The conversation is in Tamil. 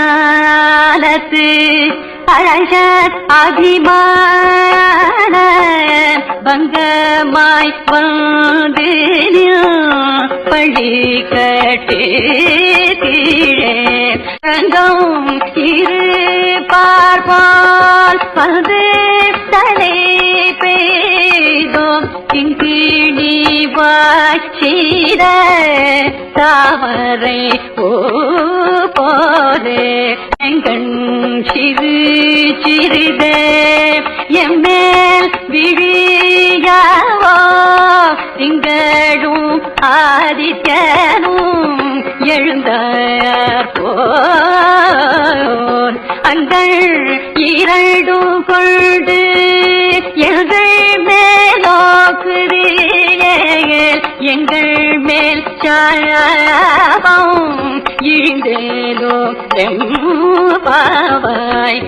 மாஞாலத்து அழக அபிமான பங்கமாய் வந்து பள்ளி கட்டே கீழே ரங்கம் இரு பார்ப்பால் பது தலை பெய்தோம் கிங்கிணி வாச்சிட தாமரை ஓ போதே எங்கண் சிறு சிறிதே எம்மேல் விழியாவோ திங்களும் ஆதித்யனும் எழுந்தார் போல் அங்கள் இரண்டும் கொண்டு எங்கள் மேலோக்குறியேல் எங்கள் மேல் சாபம் இழிந்தேலோ பாவாய்